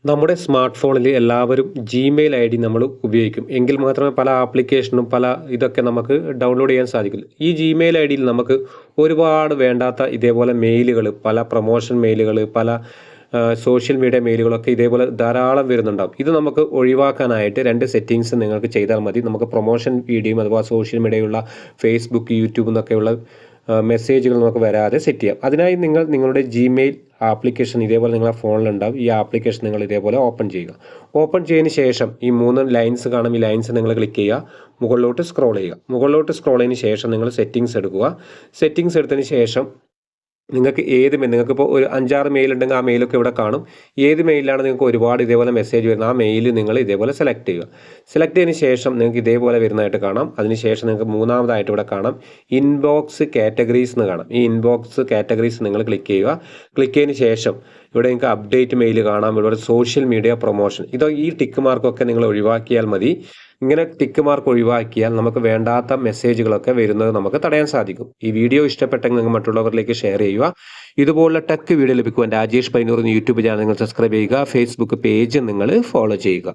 നമ്മുടെ സ്മാർട്ട് ഫോണിൽ എല്ലാവരും ജിമെയിൽ ഐഡി നമ്മൾ ഉപയോഗിക്കും. എങ്കിൽ മാത്രമേ പല ആപ്ലിക്കേഷനും ഇതൊക്കെ നമുക്ക് ഡൗൺലോഡ് ചെയ്യാൻ സാധിക്കുള്ളൂ. ഈ ജിമെയിൽ ഐഡിയിൽ നമുക്ക് ഒരുപാട് വേണ്ടാത്ത ഇതേപോലെ മെയിലുകൾ, പല പ്രൊമോഷൻ മെയിലുകൾ, പല സോഷ്യൽ മീഡിയ മെയിലുകളൊക്കെ ഇതേപോലെ ധാരാളം വരുന്നുണ്ടാകും. ഇത് നമുക്ക് ഒഴിവാക്കാനായിട്ട് 2 സെറ്റിങ്സ് നിങ്ങൾക്ക് ചെയ്താൽ മതി. നമുക്ക് പ്രൊമോഷൻ വീഡിയോയും അഥവാ സോഷ്യൽ മീഡിയയുള്ള ഫേസ്ബുക്ക്, യൂട്യൂബ് എന്നൊക്കെയുള്ള മെസ്സേജുകൾ നമുക്ക് വരാതെ സെറ്റ് ചെയ്യാം. അതിനായി നിങ്ങളുടെ ജിമെയിൽ ആപ്ലിക്കേഷൻ ഇതേപോലെ നിങ്ങളുടെ ഫോണിലുണ്ടാവും. ഈ ആപ്ലിക്കേഷൻ നിങ്ങൾ ഇതേപോലെ ഓപ്പൺ ചെയ്യുക. ഓപ്പൺ ചെയ്തതിന് ശേഷം ഈ 3 ലൈൻസ് കാണും. ഈ ലൈൻസ് നിങ്ങൾ ക്ലിക്ക് ചെയ്യുക, മുകളിലോട്ട് സ്ക്രോൾ ചെയ്യുക. മുകളിലോട്ട് സ്ക്രോൾ ചെയ്തതിന് ശേഷം നിങ്ങൾ സെറ്റിങ്സ് എടുക്കുക. സെറ്റിങ്സ് എടുത്തതിന് ശേഷം നിങ്ങൾക്കിപ്പോൾ ഒരു 5-6 മെയിൽ ഉണ്ടെങ്കിൽ ആ മെയിലൊക്കെ ഇവിടെ കാണും. ഏത് മെയിലാണ് നിങ്ങൾക്ക് ഒരുപാട് ഇതേപോലെ മെസ്സേജ് വരുന്നത്, ആ മെയിൽ നിങ്ങൾ ഇതേപോലെ സെലക്ട് ചെയ്യുക. സെലക്ട് ചെയ്തതിന് ശേഷം നിങ്ങൾക്ക് ഇതേപോലെ വരുന്നതായിട്ട് കാണാം. അതിനുശേഷം നിങ്ങൾക്ക് മൂന്നാമതായിട്ട് ഇവിടെ കാണാം ഇൻബോക്സ് കാറ്റഗറീസ് എന്ന് കാണാം. ഈ ഇൻബോക്സ് കാറ്റഗറീസ് നിങ്ങൾ ക്ലിക്ക് ചെയ്യുക. ക്ലിക്ക് ചെയ്തതിന് ശേഷം ഇവിടെ നിങ്ങൾക്ക് അപ്ഡേറ്റ് മെയിൽ കാണാം. ഇവിടെ സോഷ്യൽ മീഡിയ പ്രൊമോഷൻ, ഈ ടിക്ക് മാർക്കൊക്കെ നിങ്ങൾ ഒഴിവാക്കിയാൽ മതി. ഇങ്ങനെ ടിക്ക് മാർക്ക് ഒഴിവാക്കിയാൽ നമുക്ക് വേണ്ടാത്ത മെസ്സേജുകളൊക്കെ വരുന്നത് നമുക്ക് തടയാൻ സാധിക്കും. ഈ വീഡിയോ ഇഷ്ടപ്പെട്ടെങ്കിൽ നിങ്ങൾ മറ്റുള്ളവരിലേക്ക് ഷെയർ ചെയ്യുക. ഇതുപോലുള്ള ടെക് വീഡിയോ ലഭിക്കുവാൻ രാജേഷ് പൈനൂർ യൂട്യൂബ് ചാനൽ നിങ്ങൾ സബ്സ്ക്രൈബ് ചെയ്യുക. ഫേസ്ബുക്ക് പേജ് നിങ്ങൾ ഫോളോ ചെയ്യുക.